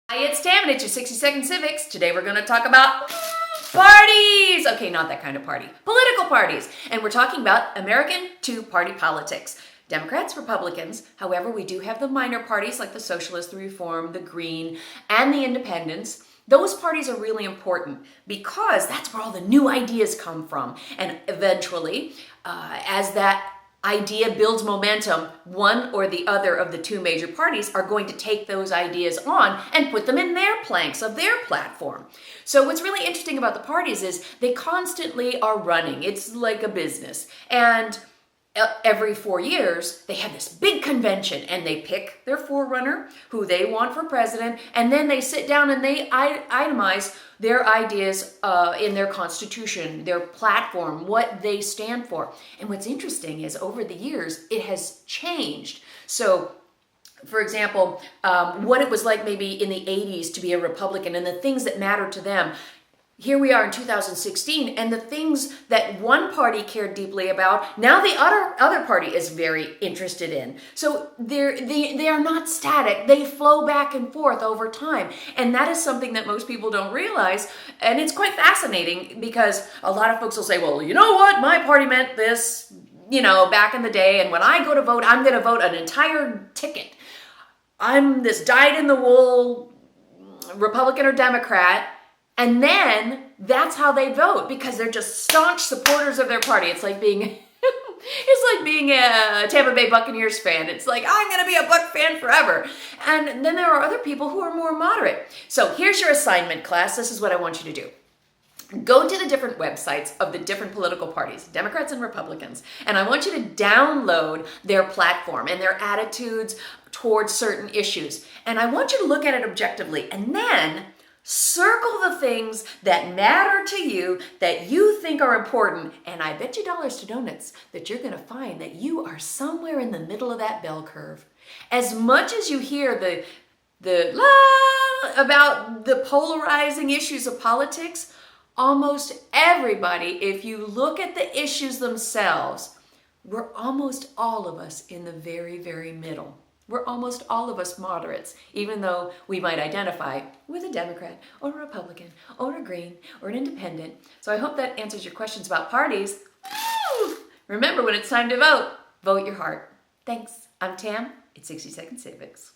Hi, it's Tam and it's your 60-second civics. Today we're going to talk about parties. Okay, not that kind of party. Political parties. And we're talking about American two-party politics. Democrats, Republicans. However, we do have the minor parties like the Socialist, the Reform, the Green, and the Independents. Those parties are really important because that's where all the new ideas come from. And eventually, as that idea builds momentum, one or the other of the two major parties are going to take those ideas on and put them in their planks of their platform. So what's really interesting about the parties is they constantly are running. It's like a business. And every 4 years, they have this big convention and they pick their forerunner, who they want for president, and then they sit down and they itemize their ideas in their constitution, their platform, what they stand for. And what's interesting is over the years, it has changed. So for example, what it was like maybe in the 80s to be a Republican and the things that matter to them. Here we are in 2016, and the things that one party cared deeply about, now the other party is very interested in. So they are not static. They flow back and forth over time. And that is something that most people don't realize. And it's quite fascinating because a lot of folks will say, well, you know what? My party meant this, back in the day. And when I go to vote, I'm going to vote an entire ticket. I'm this dyed-in-the-wool Republican or Democrat. And then that's how they vote because they're just staunch supporters of their party. It's like being a Tampa Bay Buccaneers fan. It's like, I'm going to be a Buck fan forever. And then there are other people who are more moderate. So here's your assignment, class. This is what I want you to do. Go to the different websites of the different political parties, Democrats and Republicans, and I want you to download their platform and their attitudes towards certain issues. And I want you to look at it objectively and then circle the things that matter to you, that you think are important, and I bet you dollars to donuts that you're going to find that you are somewhere in the middle of that bell curve. As much as you hear about the polarizing issues of politics, almost everybody, if you look at the issues themselves, we're almost all of us in the very, very middle. We're almost all of us moderates, even though we might identify with a Democrat or a Republican or a Green or an Independent. So I hope that answers your questions about parties. Remember, when it's time to vote, vote your heart. Thanks. I'm Tam. It's 60 Second Civics.